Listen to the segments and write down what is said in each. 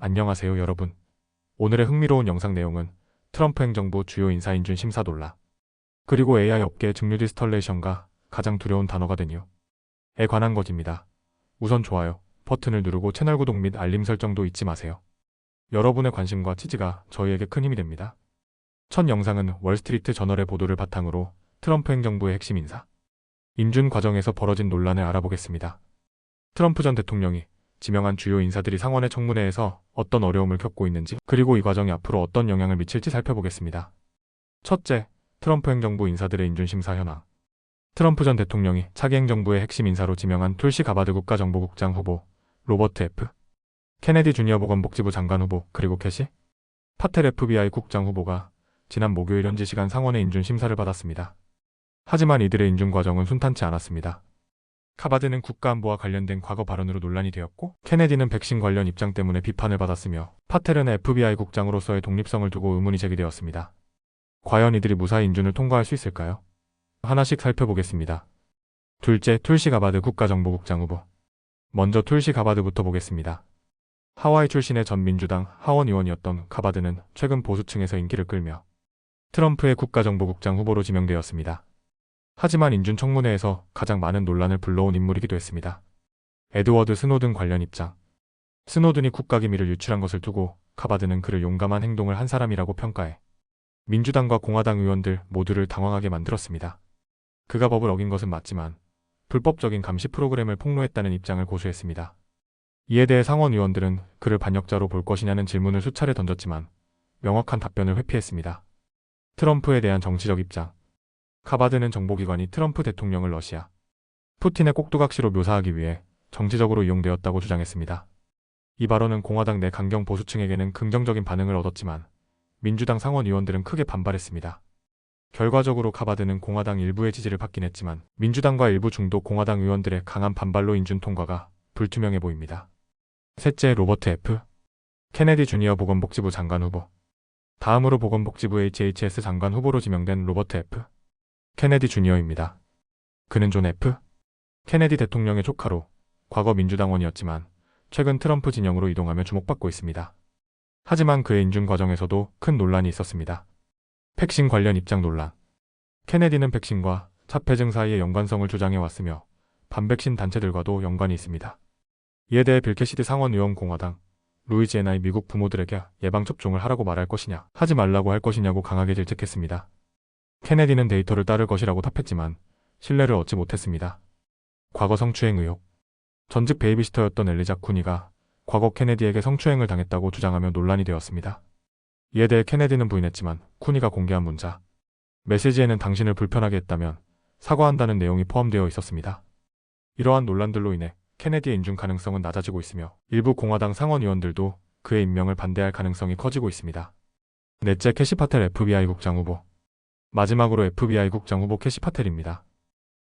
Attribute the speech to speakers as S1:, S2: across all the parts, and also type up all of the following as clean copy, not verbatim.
S1: 안녕하세요 여러분. 오늘의 흥미로운 영상 내용은 트럼프 행정부 주요 인사 인준 심사 논란, 그리고 AI 업계의 증류 디스털레이션과 가장 두려운 단어가 된 이유에 관한 것입니다. 우선 좋아요 버튼을 누르고 채널 구독 및 알림 설정도 잊지 마세요. 여러분의 관심과 지지가 저희에게 큰 힘이 됩니다. 첫 영상은 월스트리트 저널의 보도를 바탕으로 트럼프 행정부의 핵심 인사 인준 과정에서 벌어진 논란을 알아보겠습니다. 트럼프 전 대통령이 지명한 주요 인사들이 상원의 청문회에서 어떤 어려움을 겪고 있는지, 그리고 이 과정이 앞으로 어떤 영향을 미칠지 살펴보겠습니다. 첫째, 트럼프 행정부 인사들의 인준 심사 현황. 트럼프 전 대통령이 차기 행정부의 핵심 인사로 지명한 툴시 가바드 국가정보국장 후보, 로버트 F. 케네디 주니어 보건복지부 장관 후보, 그리고 캐시 파텔 FBI 국장 후보가 지난 목요일 현지 시간 상원의 인준 심사를 받았습니다. 하지만 이들의 인준 과정은 순탄치 않았습니다. 가바드는 국가안보와 관련된 과거 발언으로 논란이 되었고, 케네디는 백신 관련 입장 때문에 비판을 받았으며, 파텔은 FBI 국장으로서의 독립성을 두고 의문이 제기되었습니다. 과연 이들이 무사히 인준을 통과할 수 있을까요? 하나씩 살펴보겠습니다. 둘째, 툴시 가바드 국가정보국장 후보. 먼저 툴시 가바드부터 보겠습니다. 하와이 출신의 전 민주당 하원 의원이었던 가바드는 최근 보수층에서 인기를 끌며 트럼프의 국가정보국장 후보로 지명되었습니다. 하지만 인준 청문회에서 가장 많은 논란을 불러온 인물이기도 했습니다. 에드워드 스노든 관련 입장. 스노든이 국가기밀을 유출한 것을 두고 가바드는 그를 용감한 행동을 한 사람이라고 평가해 민주당과 공화당 의원들 모두를 당황하게 만들었습니다. 그가 법을 어긴 것은 맞지만 불법적인 감시 프로그램을 폭로했다는 입장을 고수했습니다. 이에 대해 상원 의원들은 그를 반역자로 볼 것이냐는 질문을 수차례 던졌지만 명확한 답변을 회피했습니다. 트럼프에 대한 정치적 입장. 가바드는 정보기관이 트럼프 대통령을 러시아 푸틴의 꼭두각시로 묘사하기 위해 정치적으로 이용되었다고 주장했습니다. 이 발언은 공화당 내 강경 보수층에게는 긍정적인 반응을 얻었지만 민주당 상원 의원들은 크게 반발했습니다. 결과적으로 가바드는 공화당 일부의 지지를 받긴 했지만 민주당과 일부 중도 공화당 의원들의 강한 반발로 인준 통과가 불투명해 보입니다. 셋째, 로버트 F. 케네디 주니어 보건복지부 장관 후보. 다음으로 보건복지부 HHS 장관 후보로 지명된 로버트 F. 케네디 주니어입니다. 그는 존 F. 케네디 대통령의 조카로 과거 민주당원이었지만 최근 트럼프 진영으로 이동하며 주목받고 있습니다. 하지만 그의 인준 과정에서도 큰 논란이 있었습니다. 백신 관련 입장 논란. 케네디는 백신과 차폐 증 사이의 연관성을 주장해왔으며 반백신 단체들과도 연관이 있습니다. 이에 대해 빌 캐시디 상원 의원 공화당 루이지애나의 미국 부모들에게 예방접종을 하라고 말할 것이냐, 하지 말라고 할 것이냐고 강하게 질책했습니다. 케네디는 데이터를 따를 것이라고 답했지만 신뢰를 얻지 못했습니다. 과거 성추행 의혹. 전직 베이비시터였던 엘리자 쿠니가 과거 케네디에게 성추행을 당했다고 주장하며 논란이 되었습니다. 이에 대해 케네디는 부인했지만 쿠니가 공개한 문자 메시지에는 당신을 불편하게 했다면 사과한다는 내용이 포함되어 있었습니다. 이러한 논란들로 인해 케네디의 인준 가능성은 낮아지고 있으며 일부 공화당 상원 의원들도 그의 임명을 반대할 가능성이 커지고 있습니다. 넷째, 캐시 파텔 FBI 국장 후보. 마지막으로 FBI 국장 후보 캐시 파텔입니다.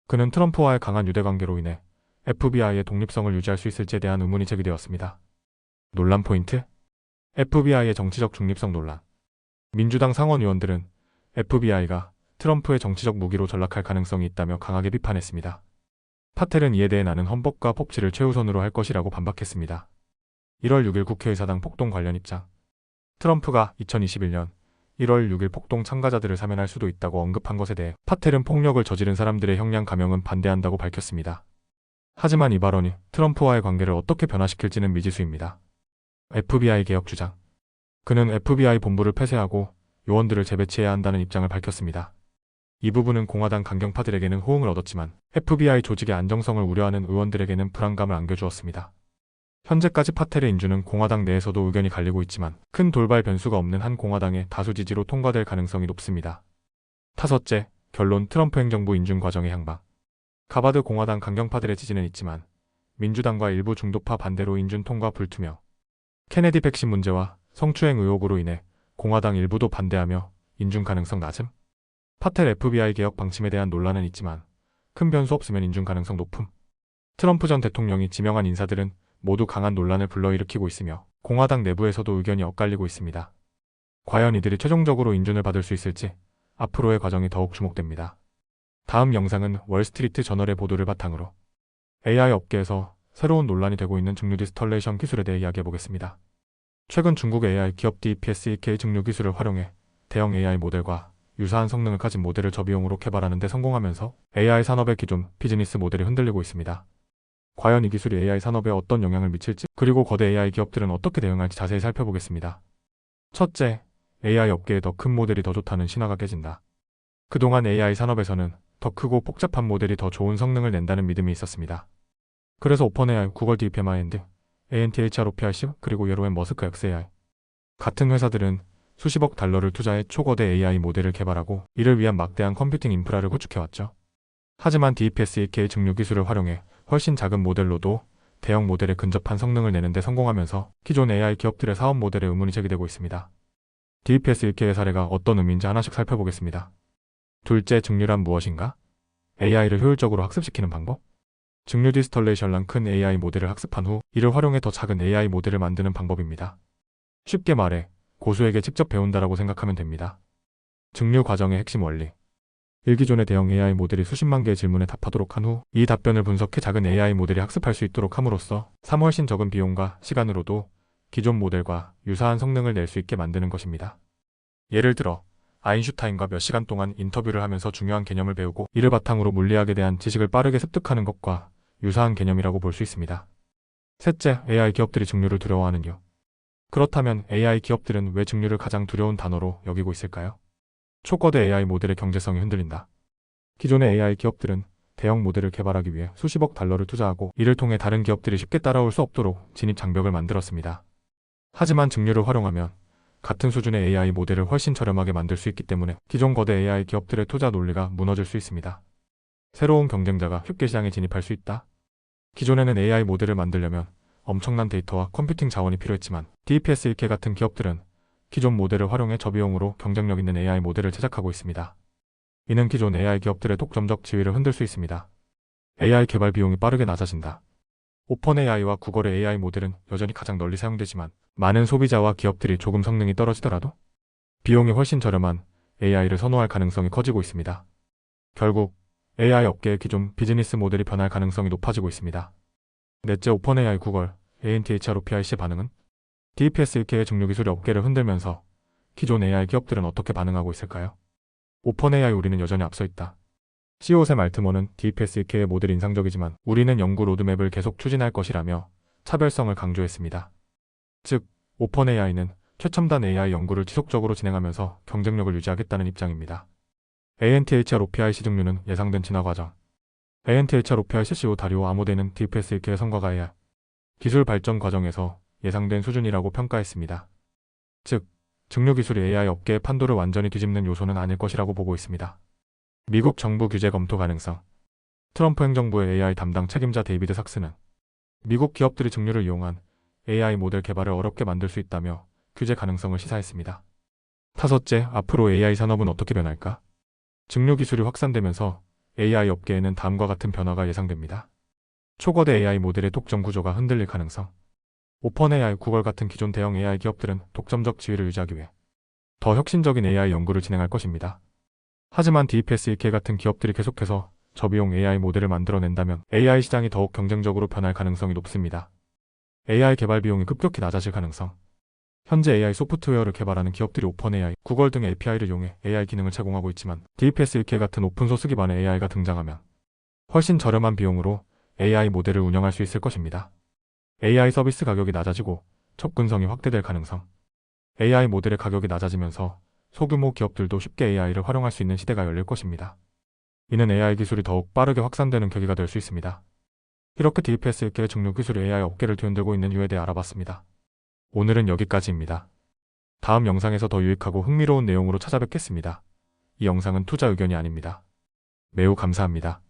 S1: 그는 트럼프와의 강한 유대관계로 인해 FBI의 독립성을 유지할 수 있을지에 대한 의문이 제기되었습니다. 논란 포인트? FBI의 정치적 중립성 논란. 민주당 상원 의원들은 FBI가 트럼프의 정치적 무기로 전락할 가능성이 있다며 강하게 비판했습니다. 파텔은 이에 대해 나는 헌법과 법치를 최우선으로 할 것이라고 반박했습니다. 1월 6일 국회의사당 폭동 관련 입장. 트럼프가 2021년 1월 6일 폭동 참가자들을 사면할 수도 있다고 언급한 것에 대해 파텔은 폭력을 저지른 사람들의 형량 감형은 반대한다고 밝혔습니다. 하지만 이 발언이 트럼프와의 관계를 어떻게 변화시킬지는 미지수입니다. FBI 개혁 주장. 그는 FBI 본부를 폐쇄하고 요원들을 재배치해야 한다는 입장을 밝혔습니다. 이 부분은 공화당 강경파들에게는 호응을 얻었지만 FBI 조직의 안정성을 우려하는 의원들에게는 불안감을 안겨주었습니다. 현재까지 파텔의 인준은 공화당 내에서도 의견이 갈리고 있지만 큰 돌발 변수가 없는 한 공화당의 다수 지지로 통과될 가능성이 높습니다. 다섯째, 결론 트럼프 행정부 인준 과정의 향방. 가바드 공화당 강경파들의 지지는 있지만 민주당과 일부 중도파 반대로 인준 통과 불투명. 케네디 백신 문제와 성추행 의혹으로 인해 공화당 일부도 반대하며 인준 가능성 낮음. 파텔 FBI 개혁 방침에 대한 논란은 있지만 큰 변수 없으면 인준 가능성 높음. 트럼프 전 대통령이 지명한 인사들은 모두 강한 논란을 불러일으키고 있으며 공화당 내부에서도 의견이 엇갈리고 있습니다. 과연 이들이 최종적으로 인준을 받을 수 있을지 앞으로의 과정이 더욱 주목됩니다. 다음 영상은 월스트리트 저널의 보도를 바탕으로 AI 업계에서 새로운 논란이 되고 있는 증류 디스털레이션 기술에 대해 이야기해보겠습니다. 최근 중국 AI 기업 DPSEK 증류 기술을 활용해 대형 AI 모델과 유사한 성능을 가진 모델을 저비용으로 개발하는 데 성공하면서 AI 산업의 기존 비즈니스 모델이 흔들리고 있습니다. 과연 이 기술이 AI 산업에 어떤 영향을 미칠지, 그리고 거대 AI 기업들은 어떻게 대응할지 자세히 살펴보겠습니다. 첫째, AI 업계에 더 큰 모델이 더 좋다는 신화가 깨진다. 그동안 AI 산업에서는 더 크고 복잡한 모델이 더 좋은 성능을 낸다는 믿음이 있었습니다. 그래서 오펀AI, 구글 DeepMind, ANTHR OPIC, 그리고 예로엔 머스크 xAI 같은 회사들은 수십억 달러를 투자해 초거대 AI 모델을 개발하고 이를 위한 막대한 컴퓨팅 인프라를 구축해왔죠. 하지만 DeepSEK 증류 기술을 활용해 훨씬 작은 모델로도 대형 모델에 근접한 성능을 내는데 성공하면서 기존 AI 기업들의 사업 모델에 의문이 제기되고 있습니다. DeepSEK의 사례가 어떤 의미인지 하나씩 살펴보겠습니다. 둘째, 증류란 무엇인가? AI를 효율적으로 학습시키는 방법? 증류 디스털레이션란 큰 AI 모델을 학습한 후 이를 활용해 더 작은 AI 모델을 만드는 방법입니다. 쉽게 말해 고수에게 직접 배운다라고 생각하면 됩니다. 증류 과정의 핵심 원리. 일기존의 대형 AI 모델이 수십만 개의 질문에 답하도록 한 후 이 답변을 분석해 작은 AI 모델이 학습할 수 있도록 함으로써 훨씬 적은 비용과 시간으로도 기존 모델과 유사한 성능을 낼 수 있게 만드는 것입니다. 예를 들어 아인슈타인과 몇 시간 동안 인터뷰를 하면서 중요한 개념을 배우고 이를 바탕으로 물리학에 대한 지식을 빠르게 습득하는 것과 유사한 개념이라고 볼 수 있습니다. 셋째, AI 기업들이 증류를 두려워하는 이유. 그렇다면 AI 기업들은 왜 증류를 가장 두려운 단어로 여기고 있을까요? 초거대 AI 모델의 경제성이 흔들린다. 기존의 AI 기업들은 대형 모델을 개발하기 위해 수십억 달러를 투자하고 이를 통해 다른 기업들이 쉽게 따라올 수 없도록 진입 장벽을 만들었습니다. 하지만 증류를 활용하면 같은 수준의 AI 모델을 훨씬 저렴하게 만들 수 있기 때문에 기존 거대 AI 기업들의 투자 논리가 무너질 수 있습니다. 새로운 경쟁자가 쉽게 시장에 진입할 수 있다. 기존에는 AI 모델을 만들려면 엄청난 데이터와 컴퓨팅 자원이 필요했지만 DeepSEK 같은 기업들은 기존 모델을 활용해 저비용으로 경쟁력 있는 AI 모델을 제작하고 있습니다. 이는 기존 AI 기업들의 독점적 지위를 흔들 수 있습니다. AI 개발 비용이 빠르게 낮아진다. 오펀AI와 구글의 AI 모델은 여전히 가장 널리 사용되지만 많은 소비자와 기업들이 조금 성능이 떨어지더라도 비용이 훨씬 저렴한 AI를 선호할 가능성이 커지고 있습니다. 결국 AI 업계의 기존 비즈니스 모델이 변할 가능성이 높아지고 있습니다. 넷째, 오펀AI, 구글, ANTHR OPIC의 반응은? DeepSEK의 증류 기술이 업계를 흔들면서 기존 AI 기업들은 어떻게 반응하고 있을까요? 오펀AI, 우리는 여전히 앞서 있다. CEO 샘 알트먼은 DeepSEK의 모델이 인상적이지만 우리는 연구 로드맵을 계속 추진할 것이라며 차별성을 강조했습니다. 즉, 오펀AI는 최첨단 AI 연구를 지속적으로 진행하면서 경쟁력을 유지하겠다는 입장입니다. ANTHR OPIC 증류는 예상된 진화 과정. ANTHR OPIC CEO 다리오 아모데는 DeepSEK의 성과가 AI 기술 발전 과정에서 예상된 수준이라고 평가했습니다. 즉, 증류 기술이 AI 업계의 판도를 완전히 뒤집는 요소는 아닐 것이라고 보고 있습니다. 미국 정부 규제 검토 가능성. 트럼프 행정부의 AI 담당 책임자 데이비드 삭스는 미국 기업들이 증류를 이용한 AI 모델 개발을 어렵게 만들 수 있다며 규제 가능성을 시사했습니다. 다섯째, 앞으로 AI 산업은 어떻게 변할까? 증류 기술이 확산되면서 AI 업계에는 다음과 같은 변화가 예상됩니다. 초거대 AI 모델의 독점 구조가 흔들릴 가능성. 오펀AI, 구글 같은 기존 대형 AI 기업들은 독점적 지위를 유지하기 위해 더 혁신적인 AI 연구를 진행할 것입니다. 하지만 DeepSEK 같은 기업들이 계속해서 저비용 AI 모델을 만들어낸다면 AI 시장이 더욱 경쟁적으로 변할 가능성이 높습니다. AI 개발 비용이 급격히 낮아질 가능성. 현재 AI 소프트웨어를 개발하는 기업들이 오펀AI, 구글 등의 API를 이용해 AI 기능을 제공하고 있지만 DeepSEK 같은 오픈소스 기반의 AI가 등장하면 훨씬 저렴한 비용으로 AI 모델을 운영할 수 있을 것입니다. AI 서비스 가격이 낮아지고 접근성이 확대될 가능성. AI 모델의 가격이 낮아지면서 소규모 기업들도 쉽게 AI를 활용할 수 있는 시대가 열릴 것입니다. 이는 AI 기술이 더욱 빠르게 확산되는 계기가 될 수 있습니다. 이렇게 DeepSEK의 증류 기술이 AI 업계를 뒤흔들고 있는 이유에 대해 알아봤습니다. 오늘은 여기까지입니다. 다음 영상에서 더 유익하고 흥미로운 내용으로 찾아뵙겠습니다. 이 영상은 투자 의견이 아닙니다. 매우 감사합니다.